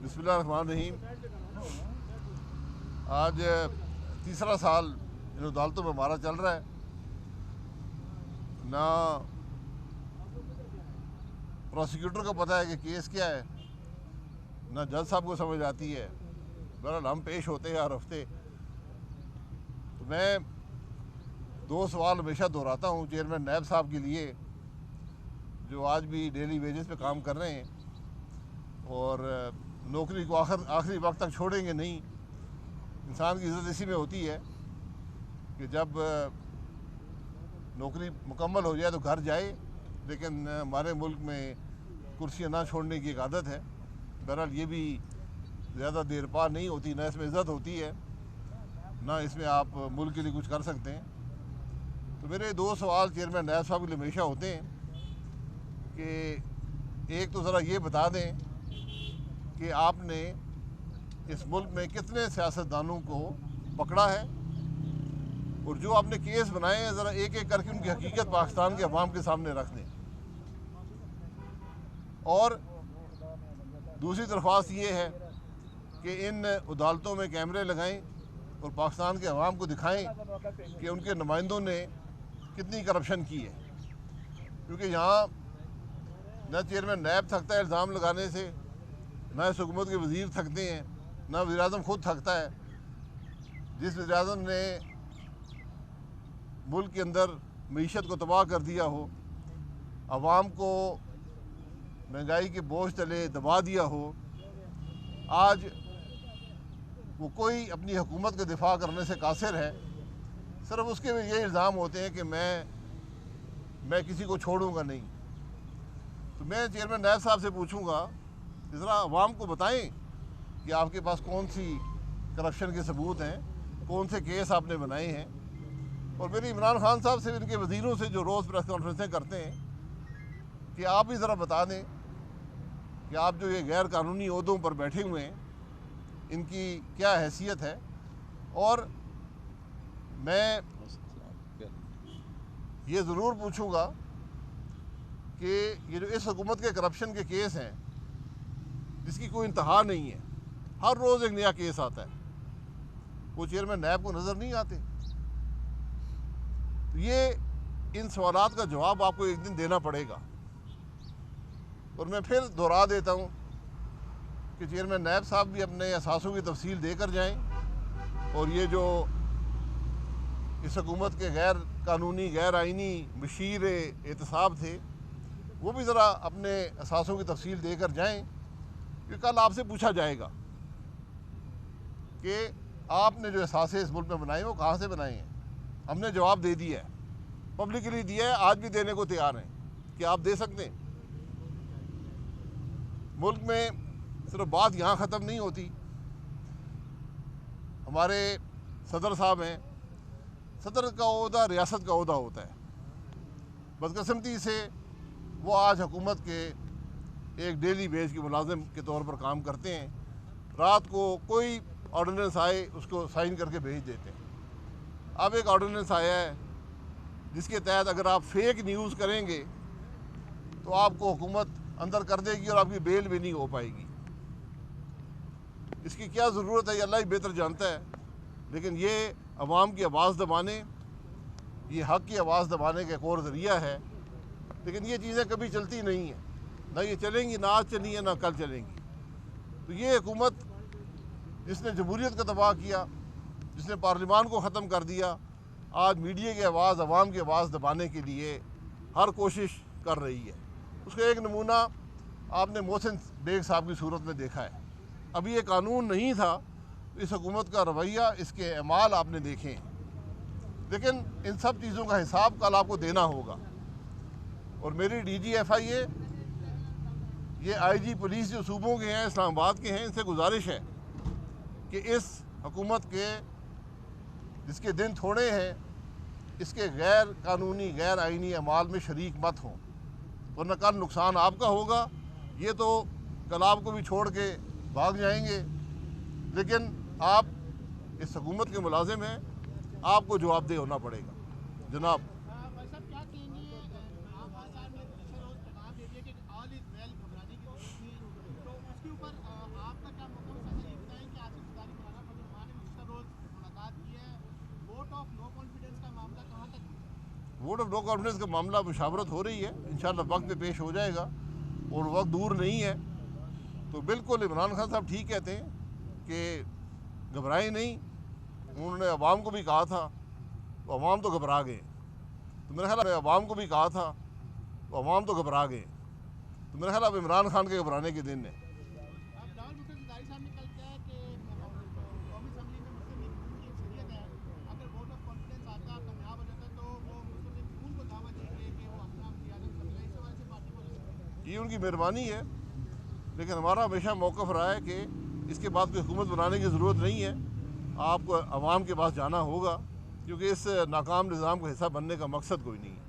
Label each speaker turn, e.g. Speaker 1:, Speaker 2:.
Speaker 1: बिस्मिल्लाहिर्रहमानिर्रहीम। आज तीसरा साल इन अदालतों में हमारा चल रहा है। ना प्रोसिक्यूटर को पता है कि केस क्या है, ना जज साहब को समझ आती है। बहरहाल हम पेश होते हैं हर हफ्ते। तो मैं दो सवाल हमेशा दोहराता हूँ चेयरमैन नैब साहब के लिए, जो आज भी डेली वेजेस पे काम कर रहे हैं और नौकरी को आखिरी वक्त तक छोड़ेंगे नहीं। इंसान की इज़्ज़त इसी में होती है कि जब नौकरी मुकम्मल हो जाए तो घर जाए, लेकिन हमारे मुल्क में कुर्सियाँ ना छोड़ने की एक आदत है। बहरहाल ये भी ज़्यादा देर पा नहीं होती, ना इसमें इज़्ज़त होती है, ना इसमें आप मुल्क के लिए कुछ कर सकते हैं। तो मेरे दो सवाल चेयरमैन नैब साहब के लिए हमेशा होते हैं कि एक तो ज़रा ये बता दें कि आपने इस मुल्क में कितने सियासतदानों को पकड़ा है और जो आपने केस बनाए हैं ज़रा एक एक करके उनकी हकीकत पाकिस्तान के अवाम के सामने रख दें। और दूसरी दरख्वास्त ये है कि इन अदालतों में कैमरे लगाएं और पाकिस्तान के अवाम को दिखाएं कि उनके नुमाइंदों ने कितनी करप्शन की है, क्योंकि यहाँ न चेयरमैन नैब थकता है इल्ज़ाम लगाने से, न इस हुकूमत के वज़ीर थकते हैं, न वज़ीर-ए-आज़म खुद थकता है। जिस वज़ीर-ए-आज़म ने मुल्क के अंदर मईशत को तबाह कर दिया हो, आवाम को महंगाई के बोझ तले दबा दिया हो, आज वो कोई अपनी हुकूमत का दिफा करने से कासिर है। सिर्फ उसके भी ये इल्ज़ाम होते हैं कि मैं किसी को छोड़ूंगा नहीं। तो मैं चेयरमैन नैब साहब से पूछूंगा कि ज़रा आवाम को बताएं कि आपके पास कौन सी करप्शन के सबूत हैं, कौन से केस आपने बनाए हैं। और मेरी इमरान खान साहब से, इनके वज़ीरों से जो रोज़ प्रेस कॉन्फ्रेंसें करते हैं, कि आप भी ज़रा बता दें कि आप जो ये गैर कानूनी ओहदों पर बैठे हुए हैं, इनकी क्या हैसियत है। और मैं ये ज़रूर पूछूंगा कि ये जो इस हुकूमत के करप्शन के केस हैं, जिसकी कोई इंतहा नहीं है, हर रोज़ एक नया केस आता है, वो चेयरमैन नैब को नज़र नहीं आते। तो ये इन सवालात का जवाब आपको एक दिन देना पड़ेगा। और मैं फिर दोहरा देता हूँ कि चेयरमैन नैब साहब भी अपने असासों की तफसील देकर जाएं और ये जो इस हुकूमत के गैर कानूनी गैर आइनी मशीर एहतसाब थे, वो भी ज़रा अपने असासों की तफसील देकर जाएं, कि कल आपसे पूछा जाएगा कि आपने जो असासे इस मुल्क में बनाए वो कहाँ से बनाए हैं। हमने जवाब दे दिया है, पब्लिकली दिया है, आज भी देने को तैयार हैं कि आप दे सकते हैं। मुल्क में सिर्फ बात यहाँ ख़त्म नहीं होती। हमारे सदर साहब हैं, सदर का ओहदा रियासत का ओहदा होता है। बदकिस्मती से वो आज हुकूमत के एक डेली वेज के मुलाजिम के तौर पर काम करते हैं। रात को कोई ऑर्डिनेंस आए उसको साइन करके भेज देते हैं। अब एक ऑर्डिनेंस आया है जिसके तहत अगर आप फेक न्यूज़ करेंगे तो आपको हुकूमत अंदर कर देगी और आपकी बेल भी नहीं हो पाएगी। इसकी क्या ज़रूरत है ये अल्लाह ही बेहतर जानता है, लेकिन ये अवाम की आवाज़ दबाने, ये हक़ की आवाज़ दबाने का एक और ज़रिया है। लेकिन ये चीज़ें कभी चलती नहीं हैं, ना ये चलेंगी, ना आज चली है ना कल चलेंगी। तो ये हुकूमत जिसने जमहूरियत को तबाह किया, जिसने पार्लिमान को ख़त्म कर दिया, आज मीडिया की आवाज़, अवाम की आवाज़ दबाने के लिए हर कोशिश कर रही है। उसका एक नमूना आपने मोहसिन बेग साहब की सूरत में देखा है। अभी ये कानून नहीं था, इस हुकूमत का रवैया, इसके अमाल आपने देखे हैं। लेकिन इन सब चीज़ों का हिसाब कल आपको देना होगा। और मेरी DGFIA, ये IG पुलिस जो सूबों के हैं, इस्लामाबाद के हैं, इनसे गुजारिश है कि इस हुकूमत के जिसके दिन थोड़े हैं, इसके गैर कानूनी गैर आइनी अमाल में शरीक मत हों, वरना कल नुकसान आपका होगा। ये तो कल आपको भी छोड़ के भाग जाएंगे, लेकिन आप इस हुकूमत के मुलाजिम हैं, आपको जवाबदेह होना पड़ेगा। जनाब,
Speaker 2: ऑल इज वेल घबराने की जरूरत नहीं, तो उसके ऊपर आपका
Speaker 1: वोट ऑफ नो कॉन्फिडेंस का मामला मुशावरत हो रही है, इंशाल्लाह वक्त पे पेश हो जाएगा और वक्त दूर नहीं है। तो बिल्कुल इमरान खान साहब ठीक कहते हैं कि घबराए नहीं। उन्होंने अवाम को भी कहा था, तो अवाम तो घबरा गए। तो मेरे ख्याल अवाम को भी कहा था, तो अवाम तो घबरा गए। तो मेरे ख्याल अब इमरान खान के घबराने के दिन है। ये उनकी मेहरबानी है, लेकिन हमारा हमेशा मौक़िफ़ रहा है कि इसके बाद कोई हुकूमत बनाने की ज़रूरत नहीं है। आपको अवाम के पास जाना होगा, क्योंकि इस नाकाम निज़ाम का हिस्सा बनने का मकसद कोई नहीं है।